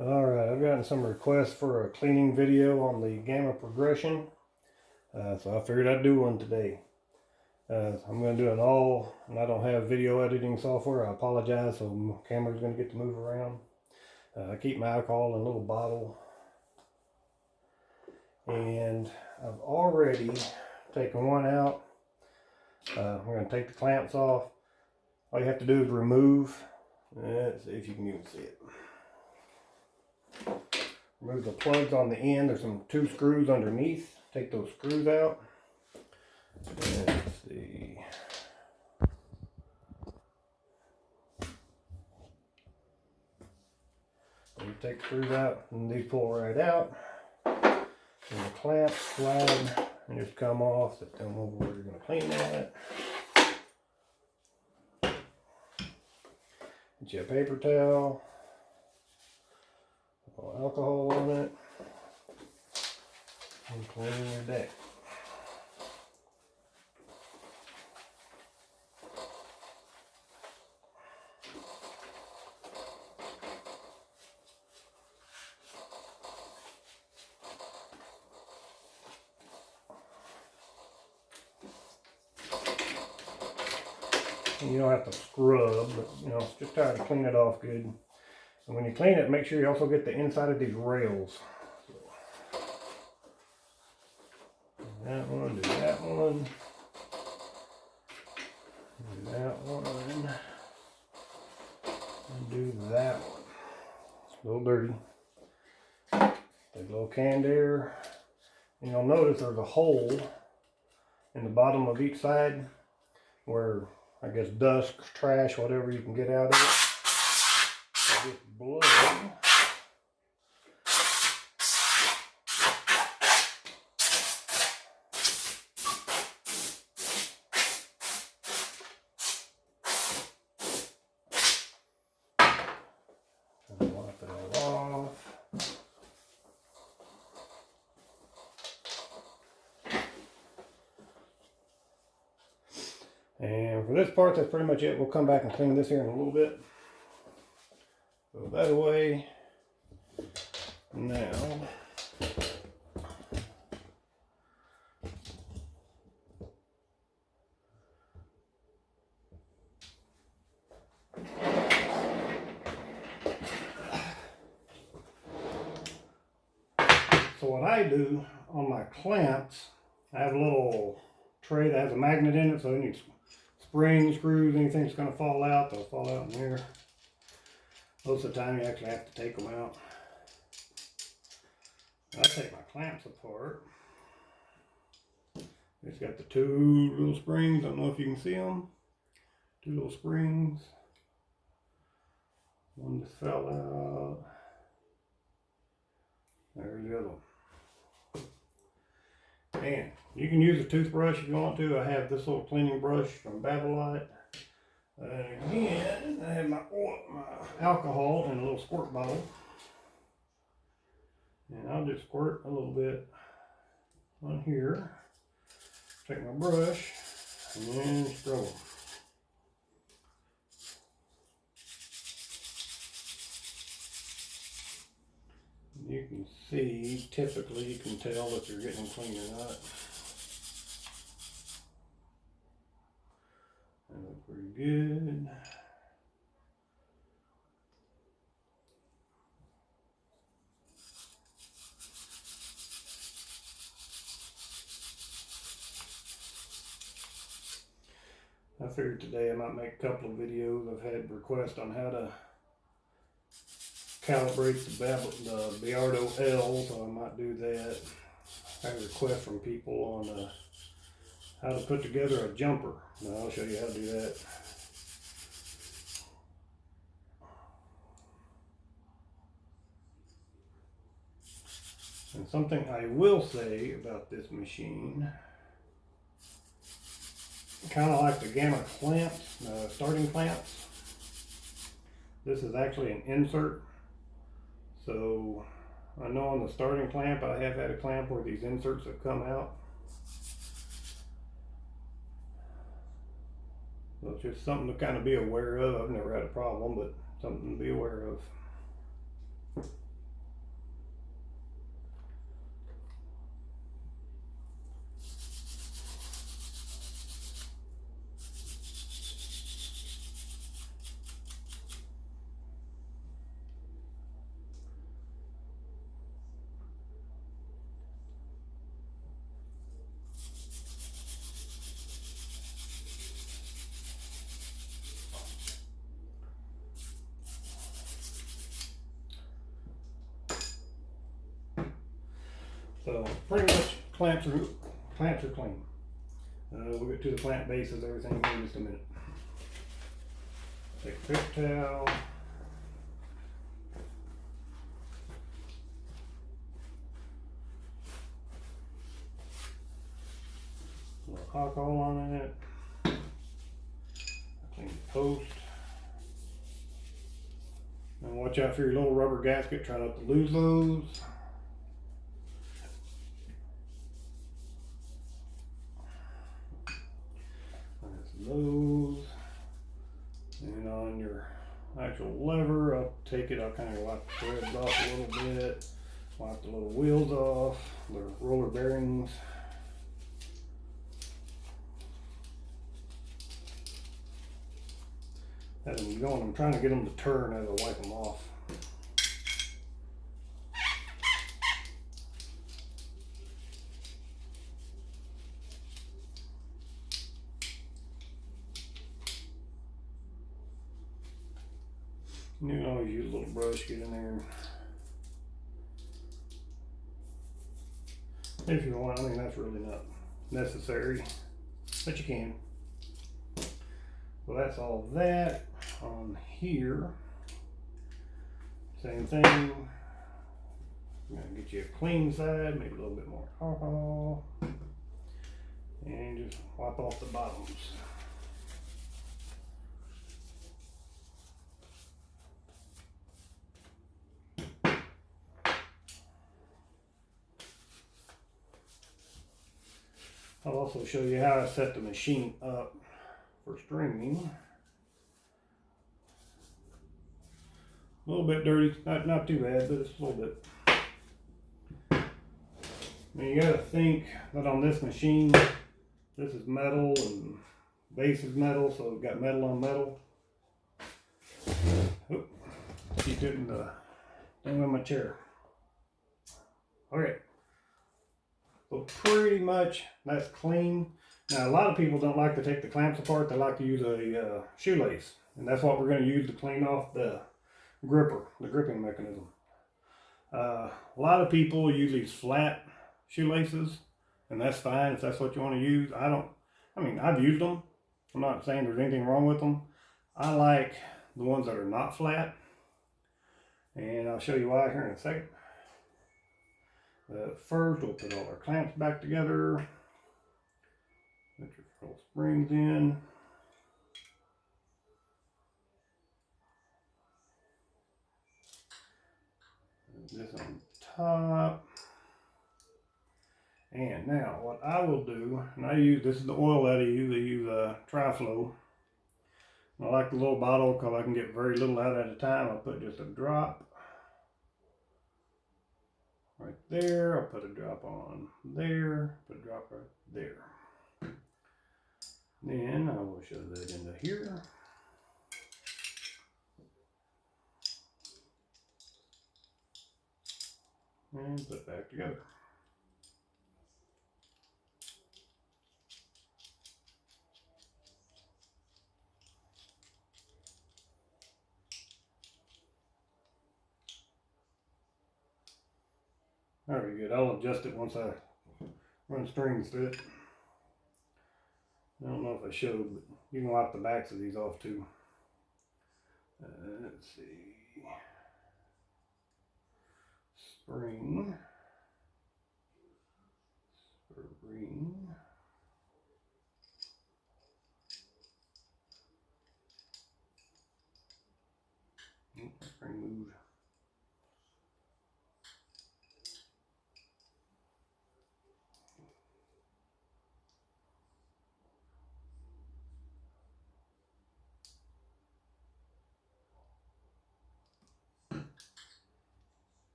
Alright, I've gotten some requests for a cleaning video on the Gamma Progression, so I figured I'd do one today. I'm going to do it all, and I don't have video editing software. I apologize, so my camera's going to get to move around. I keep my alcohol in a little bottle, and I've already taken one out. We're going to take the clamps off. All you have to do is remove, let's see if you can even see it. Remove the plugs on the end. There's two screws underneath. Take those screws out. Let's see. You take the screws out, and these pull right out. And the clamps slide and just come off. Set them over where you're going to clean that. Get you a paper towel. Alcohol on it, and clean your deck. You don't have to scrub, but just try to clean it off good. And when you clean it, make sure you also get the inside of these rails. So, that one, do that one, do that one, and do that one. It's a little dirty. Take a little canned air. And you'll notice there's a hole in the bottom of each side where, I guess, dust, trash, whatever you can get out of it. Just blow. And wipe it all off. And for this part, that's pretty much it. We'll come back and clean this here in a little bit. Go that away. Now, so what I do on my clamps, I have a little tray that has a magnet in it, so any springs, screws, anything that's going to fall out, they'll fall out in there. Most of the time you actually have to take them out. I take my clamps apart. It's got the two little springs. I don't know if you can see them. Two little springs. One just fell out. There's the other one. And you can use a toothbrush if you want to. I have this little cleaning brush from Babolat. Again, I have my alcohol in a little squirt bottle. And I'll just squirt a little bit on here. Take my brush and then scrub them. You can see, typically you can tell if you're getting clean or not. That looks pretty good. I figured today I might make a couple of videos. I've had requests on how to calibrate the Biardo L, so I might do that. I had a request from people on how to put together a jumper. Now I'll show you how to do that. And something I will say about this machine, kind of like the Gamma clamps, starting clamps, this is actually an insert. So I know on the starting clamp I have had a clamp where these inserts have come out. So it's just something to kind of be aware of. I've never had a problem, but something to be aware of. So pretty much clamps are clean. We'll get to the clamp bases, everything in just a minute. Take a paper towel. A little alcohol on it. Clean the post. And watch out for your little rubber gasket. Try not to lose those. There's those. And on your actual lever, I'll kind of wipe the threads off a little bit. Wipe the little wheels off, the roller bearings. As I'm going, I'm trying to get them to turn as I wipe them off. You can always use a little brush, get in there. If you want, I mean, that's really not necessary, but you can. So that's all that. On here, same thing. I'm gonna get you a clean side, maybe a little bit more alcohol, and just wipe off the bottoms. I'll also show you how I set the machine up for stringing. A little bit dirty, not too bad, but it's a little bit. I mean, you gotta think that on this machine, this is metal and base is metal, so we've got metal on metal. Oop, keep hitting the thing on my chair. Okay, so pretty much that's clean. Now, a lot of people don't like to take the clamps apart. They like to use a shoelace, and that's what we're going to use to clean off the gripper, the gripping mechanism. A lot of people use these flat shoelaces, and that's fine if that's what you want to use. I've used them. I'm not saying there's anything wrong with them. I like the ones that are not flat, and I'll show you why here in a second. First, we'll put all our clamps back together. Put your full springs in. This on top. And now what I will do, and this is the oil that I use Tri-Flow. I like the little bottle because I can get very little out at a time. I'll put just a drop right there. I'll put a drop on there, put a drop right there. Then I will shove that into here. And put it back together. Very good. I'll adjust it once I run strings through it. I don't know if I showed, but you can wipe the backs of these off too. Let's see. Spring. Spring moved.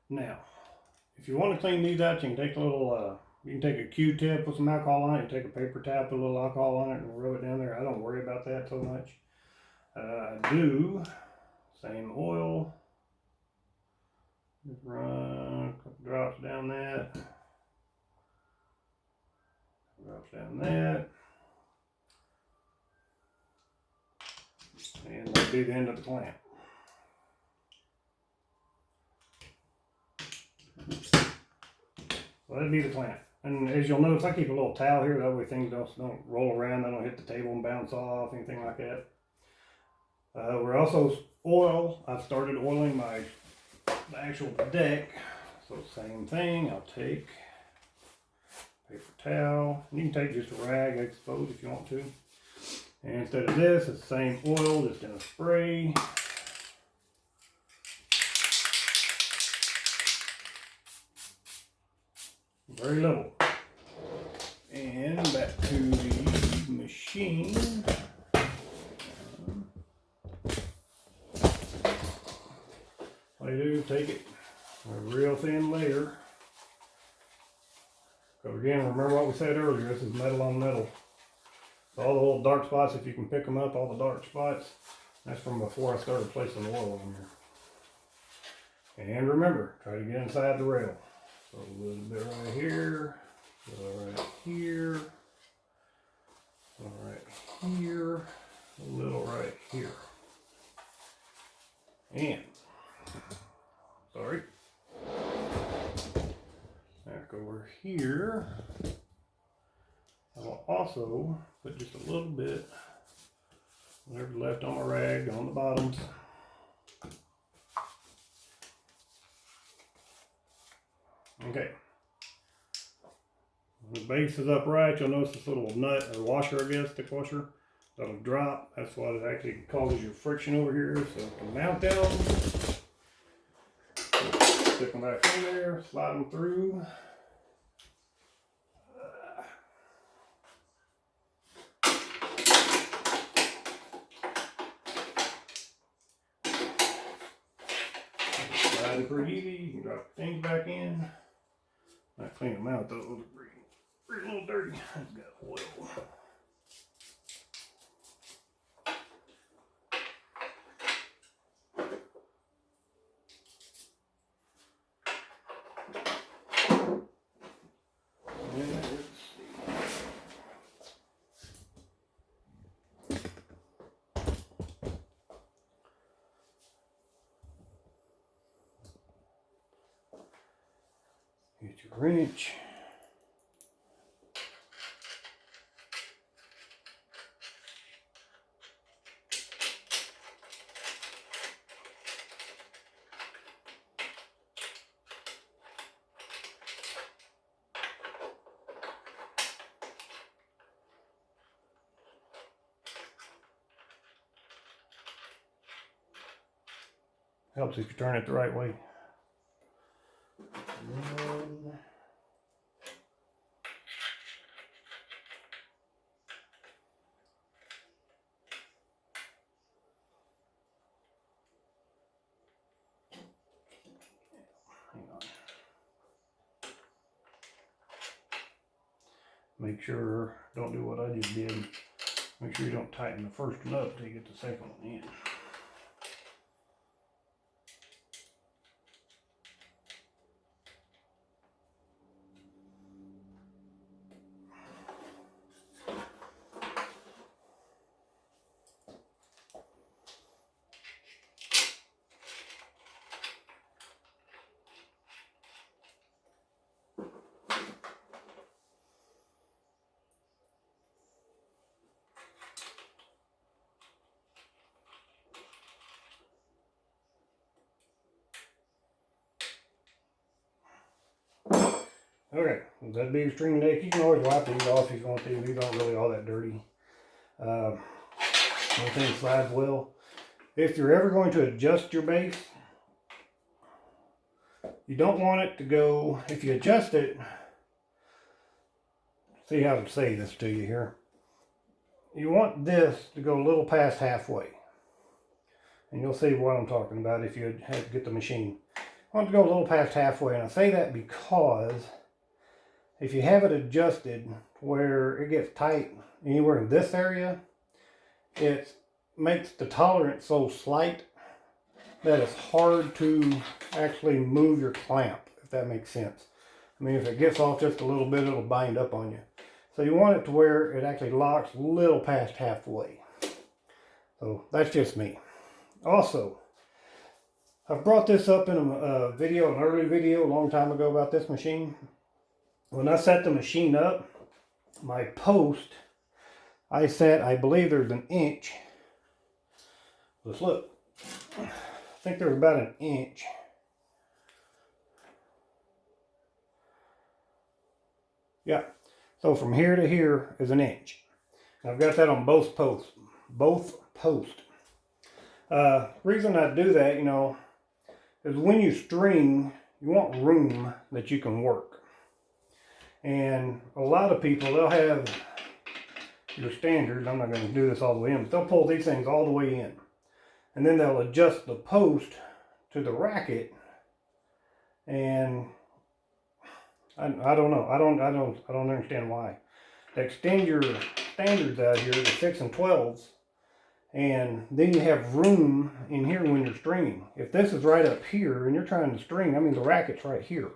Now, if you want to clean these out, you can take a little, you can take a Q-tip, put some alcohol on it, you take a paper towel, put a little alcohol on it, and rub it down there. I don't worry about that so much. I do, same oil, Just run a couple drops down that. Drops down that. And that'll be the end of the clamp. So that'd be the clamp. And as you'll notice, I keep a little towel here, that way things don't roll around, they don't hit the table and bounce off, anything like that. We're also I've started oiling the actual deck. So same thing, I'll take paper towel. You can take just a rag, I suppose, if you want to. And instead of this, it's the same oil, just in a spray. Very little. And back to the machine. All you do is take it a real thin layer. Because again, remember what we said earlier, this is metal on metal. So all the little dark spots, if you can pick them up, all the dark spots, that's from before I started placing the oil in here. And remember, try to get inside the rail. So a little bit right here, a little right here, a little right here, a little right here. And, sorry, back over here, I'll also put just a little bit, whatever's left on my rag, on the bottoms. Okay. When the base is upright, you'll notice this little nut or washer, I guess, thick washer, that'll drop. That's what it actually causes your friction over here. So you can mount them, stick them back in there, slide them through. Sliding pretty easy. You can drop things back in. I clean them out though, those are pretty a little dirty. I've got oil. Get your wrench. Helps if you turn it the right way. Make sure, don't do what I just did. Make sure you don't tighten the first one up till you get the second one in. Okay, that'd be your string deck. You can always wipe these off if you want to. These aren't really all that dirty. One thing slides well. If you're ever going to adjust your base, you don't want it to go, if you adjust it, see how to say this to you here. You want this to go a little past halfway. And you'll see what I'm talking about if you have to get the machine. I want it to go a little past halfway, and I say that because if you have it adjusted where it gets tight anywhere in this area, it makes the tolerance so slight that it's hard to actually move your clamp, if that makes sense. I mean, if it gets off just a little bit, it'll bind up on you. So you want it to where it actually locks a little past halfway. So that's just me. Also, I've brought this up in a video, an early video a long time ago about this machine. When I set the machine up, my post, I believe there's an inch. Let's look. I think there's about an inch. Yeah. So from here to here is an inch. I've got that on both posts. Reason I do that, you know, is when you string, you want room that you can work. And a lot of people, they'll have your standard, I'm not going to do this all the way in, but they'll pull these things all the way in. And then they'll adjust the post to the racket. And I don't know. I don't understand why. They extend your standards out here to 6 and 12s. And then you have room in here when you're stringing. If this is right up here and you're trying to string, I mean the racket's right here.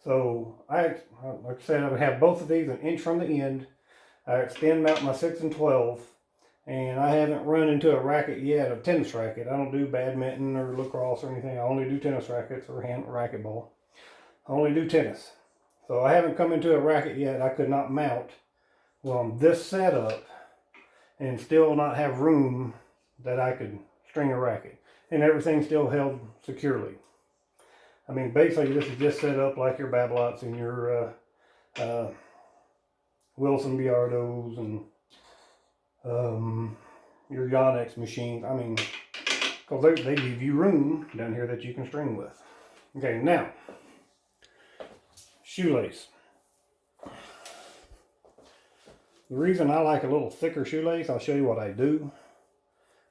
So like I said, I would have both of these an inch from the end. I extend out my 6 and 12. And I haven't run into a racket yet, a tennis racket. I don't do badminton or lacrosse or anything. I only do tennis rackets or hand racquetball. I only do tennis. So I haven't come into a racket yet I could not mount on this setup and still not have room that I could string a racket. And everything's still held securely. I mean, basically this is just set up like your Babolat's and your Wilson Biardos and your Yonex machines. I mean, because they give you room down here that you can string with. Okay, now, shoelace. The reason I like a little thicker shoelace, I'll show you what I do.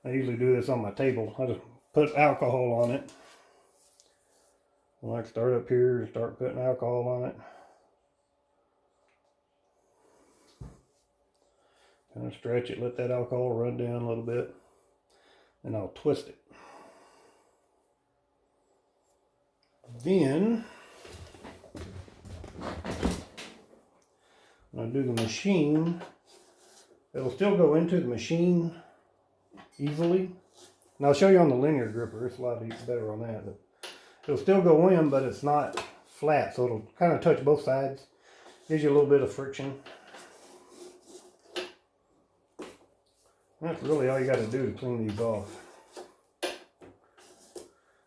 I usually do this on my table. I just put alcohol on it. I like to start up here and start putting alcohol on it. Kind of stretch it, let that alcohol run down a little bit. And I'll twist it. Then, when I do the machine, it'll still go into the machine easily. And I'll show you on the linear gripper, it's a lot better on that. But it'll still go in, but it's not flat, so it'll kind of touch both sides. Gives you a little bit of friction. That's really all you got to do to clean these off.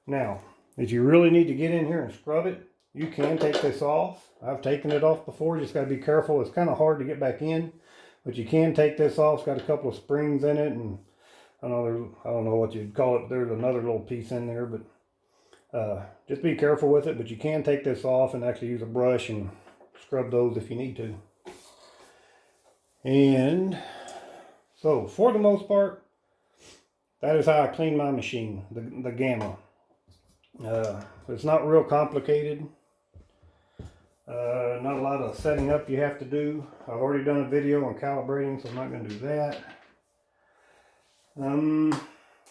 Now, if you really need to get in here and scrub it, you can take this off. I've taken it off before, just got to be careful. It's kind of hard to get back in, but you can take this off. It's got a couple of springs in it, and I don't know what you'd call it. There's another little piece in there, but just be careful with it. But you can take this off and actually use a brush and scrub those if you need to. And so, for the most part, that is how I clean my machine, the Gamma. It's not real complicated. Not a lot of setting up you have to do. I've already done a video on calibrating, so I'm not going to do that.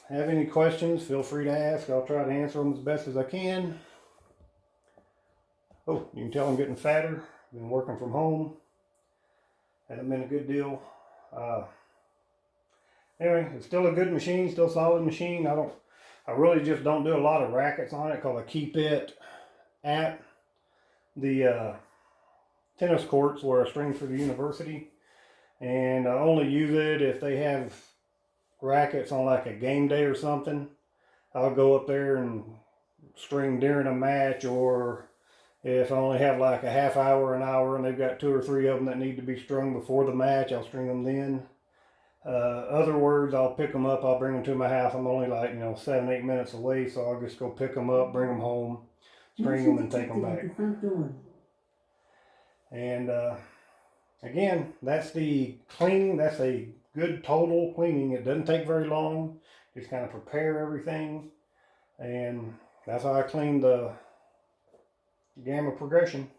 Have any questions, feel free to ask. I'll try to answer them as best as I can. Oh, you can tell I'm getting fatter. I've been working from home. Hasn't been a good deal. Anyway, it's still a good machine, still a solid machine. I really just don't do a lot of rackets on it because I keep it at the tennis courts where I string for the university. And I only use it if they have rackets on like a game day or something. I'll go up there and string during a match, or if I only have like a half hour, an hour, and they've got 2 or 3 of them that need to be strung before the match, I'll string them then. Other words, I'll pick them up, I'll bring them to my house. I'm only like, 7-8 minutes away, so I'll just go pick them up, bring them home, string them, and take them back. And again, that's the cleaning. That's a good total cleaning. It doesn't take very long. Just kind of prepare everything. And that's how I clean the Gamma Progression.